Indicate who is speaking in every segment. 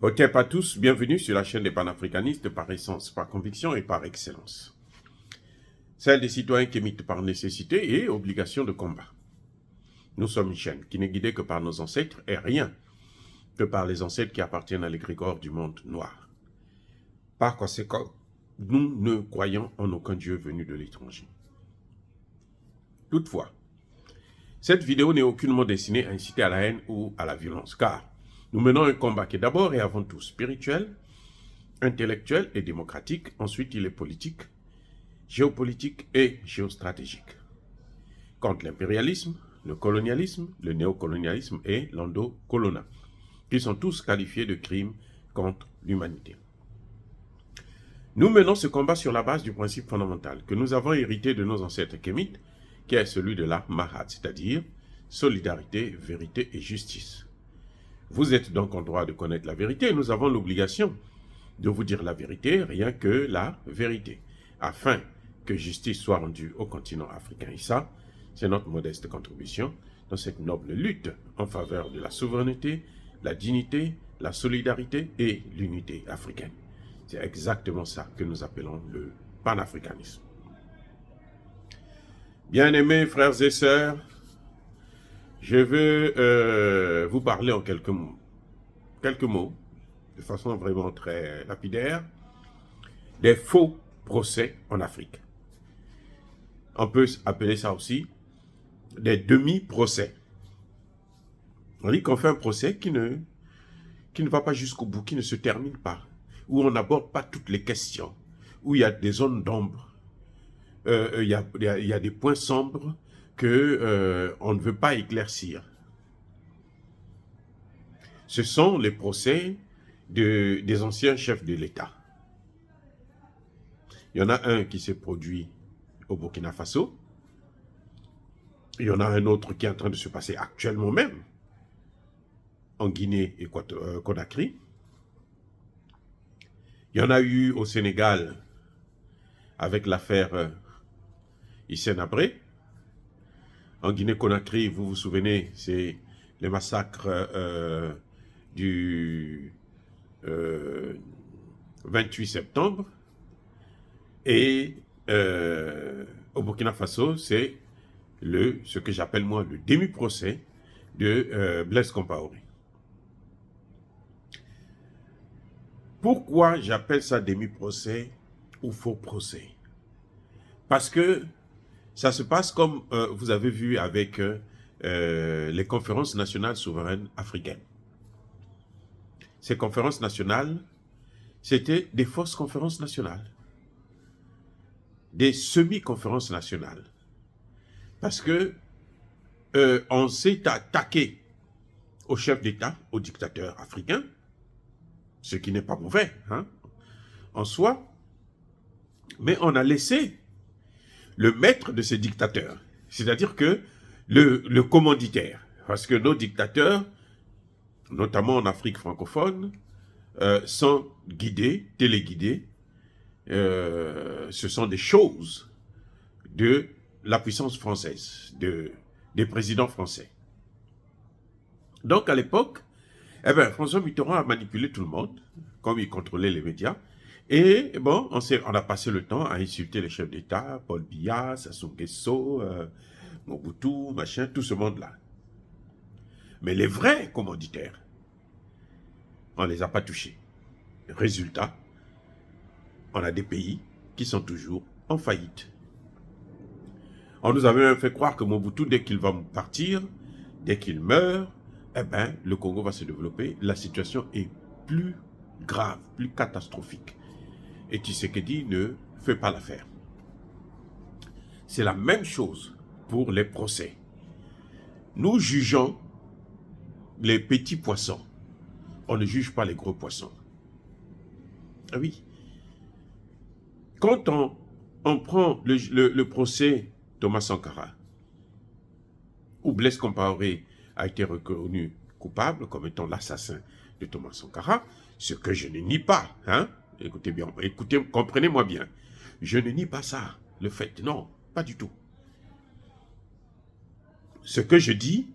Speaker 1: Ok, pas tous, bienvenue sur la chaîne des panafricanistes par essence, par conviction et par excellence. Celle des citoyens qui émitent par nécessité et obligation de combat. Nous sommes une chaîne qui n'est guidée que par nos ancêtres et rien que par les ancêtres qui appartiennent à l'égrégore du monde noir. Par conséquent, nous ne croyons en aucun Dieu venu de l'étranger. Toutefois, cette vidéo n'est aucunement destinée à inciter à la haine ou à la violence, car nous menons un combat qui est d'abord et avant tout spirituel, intellectuel et démocratique. Ensuite, il est politique, géopolitique et géostratégique. Contre l'impérialisme, le colonialisme, le néocolonialisme et l'endocolona, qui sont tous qualifiés de crimes contre l'humanité. Nous menons ce combat sur la base du principe fondamental que nous avons hérité de nos ancêtres kémites, qui est celui de la Mahat, c'est-à-dire solidarité, vérité et justice. Vous êtes donc en droit de connaître la vérité et nous avons l'obligation de vous dire la vérité, rien que la vérité, afin que justice soit rendue au continent africain. Et ça, c'est notre modeste contribution dans cette noble lutte en faveur de la souveraineté, la dignité, la solidarité et l'unité africaine. C'est exactement ça que nous appelons le panafricanisme. Bien-aimés frères et sœurs, je veux vous parler en quelques mots, de façon vraiment très lapidaire, des faux procès en Afrique. On peut appeler ça aussi des demi-procès. On dit qu'on fait un procès qui ne va pas jusqu'au bout, qui ne se termine pas, où on n'aborde pas toutes les questions, où il y a des zones d'ombre, il y a des points sombres que on ne veut pas éclaircir. Ce sont les procès des anciens chefs de l'État. Il y en a un qui s'est produit au Burkina Faso. Il y en a un autre qui est en train de se passer actuellement même en Guinée et Conakry. Il y en a eu au Sénégal avec l'affaire Hissène Habré. En Guinée-Conakry, vous vous souvenez, c'est le massacre du 28 septembre. Et au Burkina Faso, c'est ce que j'appelle moi le demi-procès de Blaise Compaoré. Pourquoi j'appelle ça demi-procès ou faux procès? Parce que ça se passe comme vous avez vu avec les conférences nationales souveraines africaines. Ces conférences nationales, c'était des fausses conférences nationales, des semi-conférences nationales. Parce que on s'est attaqué aux chefs d'État, aux dictateurs africains, ce qui n'est pas mauvais en soi, mais on a laissé le maître de ces dictateurs, c'est-à-dire que le commanditaire, parce que nos dictateurs, notamment en Afrique francophone, sont guidés, téléguidés, ce sont des choses de la puissance française, des présidents français. Donc à l'époque, François Mitterrand a manipulé tout le monde, comme il contrôlait les médias. Et bon, on a passé le temps à insulter les chefs d'État, Paul Biya, Sassou Nguesso, Mobutu, machin, tout ce monde-là. Mais les vrais commanditaires, on ne les a pas touchés. Résultat, on a des pays qui sont toujours en faillite. On nous avait même fait croire que Mobutu, dès qu'il va partir, dès qu'il meurt, le Congo va se développer. La situation est plus grave, plus catastrophique. Et Tshisekedi ne fait pas l'affaire. C'est la même chose pour les procès. Nous jugeons les petits poissons. On ne juge pas les gros poissons. Ah oui. Quand on prend le procès Thomas Sankara, où Blaise Compaoré a été reconnu coupable comme étant l'assassin de Thomas Sankara, ce que je ne nie pas, Écoutez bien, écoutez, comprenez-moi bien. Je ne nie pas ça, le fait, non, pas du tout. Ce que je dis,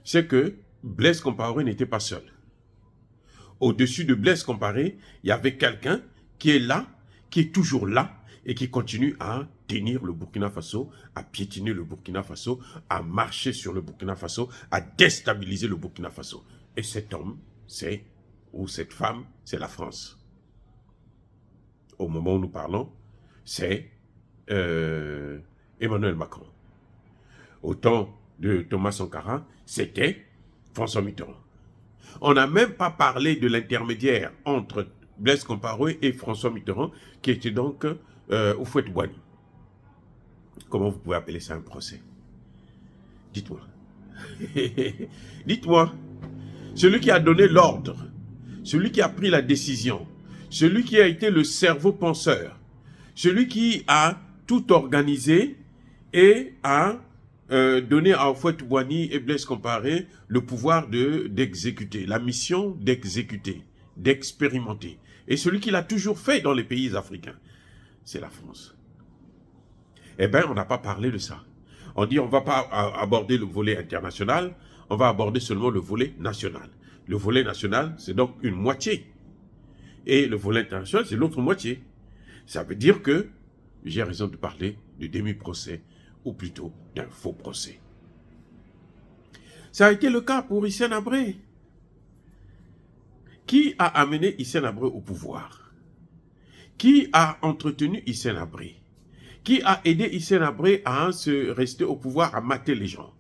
Speaker 1: c'est que Blaise Compaoré n'était pas seul. Au-dessus de Blaise Compaoré, il y avait quelqu'un qui est là, qui est toujours là, et qui continue à tenir le Burkina Faso, à piétiner le Burkina Faso, à marcher sur le Burkina Faso, à déstabiliser le Burkina Faso. Et cet homme, ou cette femme, c'est la France. Au moment où nous parlons, c'est Emmanuel Macron. Au temps de Thomas Sankara, c'était François Mitterrand. On n'a même pas parlé de l'intermédiaire entre Blaise Compaoré et François Mitterrand, qui était donc Houphouët-Boigny. Comment vous pouvez appeler ça un procès? Dites-moi. Dites-moi. Celui qui a donné l'ordre, celui qui a pris la décision, celui qui a été le cerveau penseur, celui qui a tout organisé et a donné à Houphouët-Boigny et Blaise Compaoré le pouvoir d'exécuter, la mission d'exécuter, d'expérimenter. Et celui qui l'a toujours fait dans les pays africains, c'est la France. Eh bien, on n'a pas parlé de ça. On dit on ne va pas aborder le volet international, on va aborder seulement le volet national. Le volet national, c'est donc une moitié. Et le volet international, c'est l'autre moitié. Ça veut dire que j'ai raison de parler de demi-procès, ou plutôt d'un faux procès. Ça a été le cas pour Hissène Habré. Qui a amené Hissène Habré au pouvoir? Qui a entretenu Hissène Habré? Qui a aidé Hissène Habré à se rester au pouvoir, à mater les gens?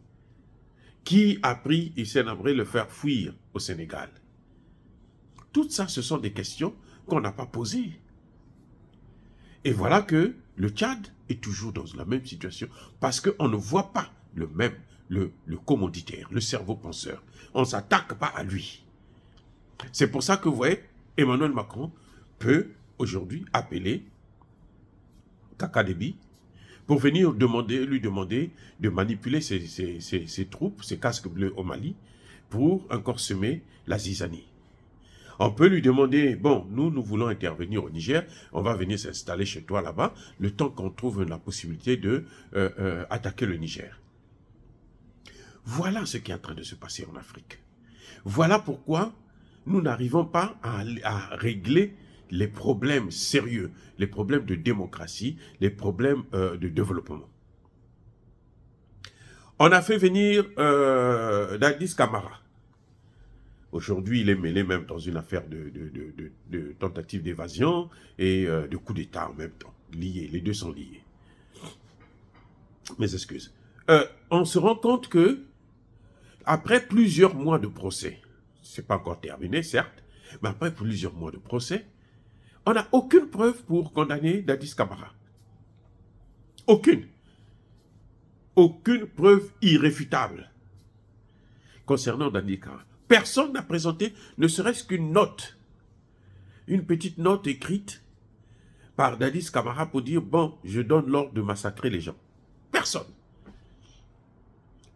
Speaker 1: Qui a pris Hissène Habré le faire fuir au Sénégal? Tout ça, ce sont des questions qu'on n'a pas posées. Et voilà que le Tchad est toujours dans la même situation parce qu'on ne voit pas le commanditaire, le cerveau penseur. On ne s'attaque pas à lui. C'est pour ça que vous voyez, Emmanuel Macron peut aujourd'hui appeler Kaka Déby pour venir lui demander de manipuler ses troupes, ses casques bleus au Mali, pour encore semer la zizanie. On peut lui demander, bon, nous voulons intervenir au Niger, on va venir s'installer chez toi là-bas, le temps qu'on trouve la possibilité de attaquer le Niger. Voilà ce qui est en train de se passer en Afrique. Voilà pourquoi nous n'arrivons pas à régler les problèmes sérieux, les problèmes de démocratie, les problèmes de développement. On a fait venir Dadis Camara. Aujourd'hui, il est mêlé même dans une affaire de tentative d'évasion et de coup d'État en même temps. Liés, les deux sont liés. Mes excuses. On se rend compte que, après plusieurs mois de procès, c'est pas encore terminé, certes, mais après plusieurs mois de procès, on n'a aucune preuve pour condamner Dadis Camara. Aucune. Aucune preuve irréfutable concernant Dadis Camara. Personne n'a présenté ne serait-ce qu'une note, une petite note écrite par Dadis Camara pour dire, bon, je donne l'ordre de massacrer les gens. Personne.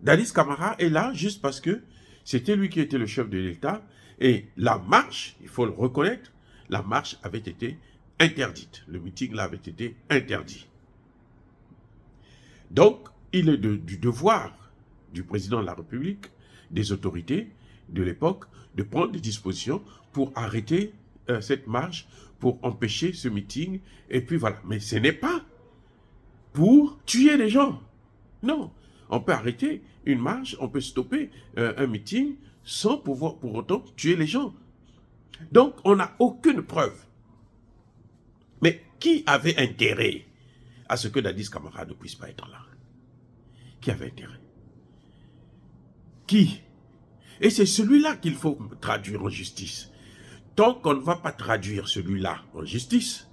Speaker 1: Dadis Camara est là juste parce que c'était lui qui était le chef de l'État et la marche, il faut le reconnaître, la marche avait été interdite. Le meeting là avait été interdit. Donc, il est du devoir du président de la République, des autorités de l'époque, de prendre des dispositions pour arrêter cette marche, pour empêcher ce meeting, et puis voilà. Mais ce n'est pas pour tuer les gens. Non, on peut arrêter une marche, on peut stopper un meeting sans pouvoir pour autant tuer les gens. Donc, on n'a aucune preuve. Mais qui avait intérêt à ce que Dadis Camara ne puisse pas être là? Qui avait intérêt? Qui? Et c'est celui-là qu'il faut traduire en justice. Tant qu'on ne va pas traduire celui-là en justice,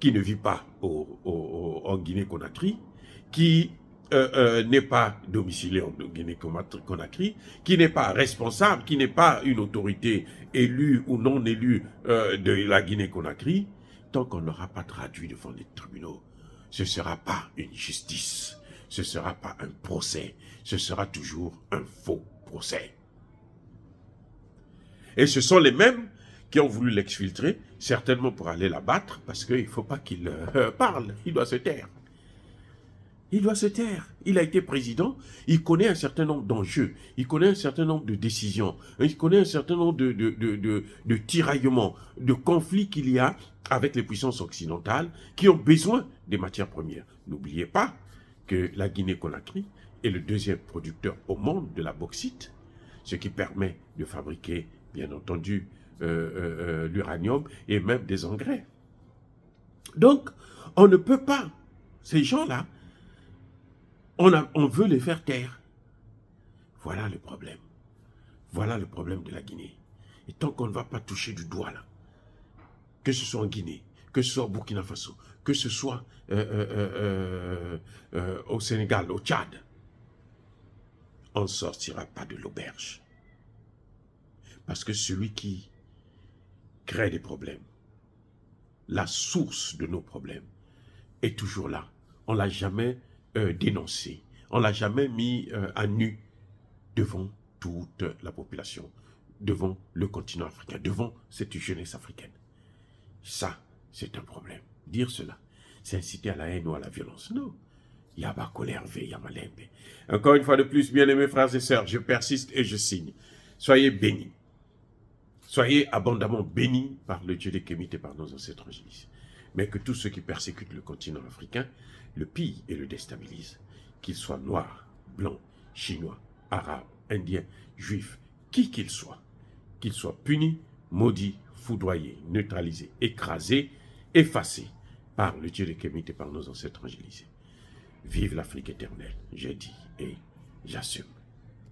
Speaker 1: qui ne vit pas en Guinée-Conakry, qui n'est pas domicilié en Guinée-Conakry, qui n'est pas responsable, qui n'est pas une autorité élue ou non élue de la Guinée-Conakry, tant qu'on n'aura pas traduit devant les tribunaux, ce ne sera pas une justice, ce ne sera pas un procès, ce sera toujours un faux procès. Et ce sont les mêmes qui ont voulu l'exfiltrer, certainement pour aller l'abattre, parce qu'il ne faut pas qu'il parle, il doit se taire. Il doit se taire. Il a été président, il connaît un certain nombre d'enjeux, il connaît un certain nombre de décisions, il connaît un certain nombre de tiraillements, de conflits qu'il y a avec les puissances occidentales qui ont besoin des matières premières. N'oubliez pas que la Guinée-Conakry est le deuxième producteur au monde de la bauxite, ce qui permet de fabriquer, bien entendu, l'uranium et même des engrais. Donc, on ne peut pas, ces gens-là, on veut les faire taire. Voilà le problème. Voilà le problème de la Guinée. Et tant qu'on ne va pas toucher du doigt là, que ce soit en Guinée, que ce soit au Burkina Faso, que ce soit au Sénégal, au Tchad, on ne sortira pas de l'auberge. Parce que celui qui crée des problèmes, la source de nos problèmes, est toujours là. On ne l'a jamais dénoncé. On ne l'a jamais mis à nu devant toute la population, devant le continent africain, devant cette jeunesse africaine. Ça, c'est un problème. Dire cela, c'est inciter à la haine ou à la violence. Non. Yaba Kolerve, Yamalembe. Encore une fois de plus, bien-aimés frères et sœurs, je persiste et je signe. Soyez bénis. Soyez abondamment bénis par le Dieu des Kémites et par nos ancêtres angéliques. Mais que tous ceux qui persécutent le continent africain le pillent et le déstabilisent, qu'ils soient noirs, blancs, chinois, arabes, indiens, juifs, qui qu'ils soient punis, maudits, foudroyés, neutralisés, écrasés, effacés par le Dieu des Kémites et par nos ancêtres angélisés. Vive l'Afrique éternelle, j'ai dit et j'assume.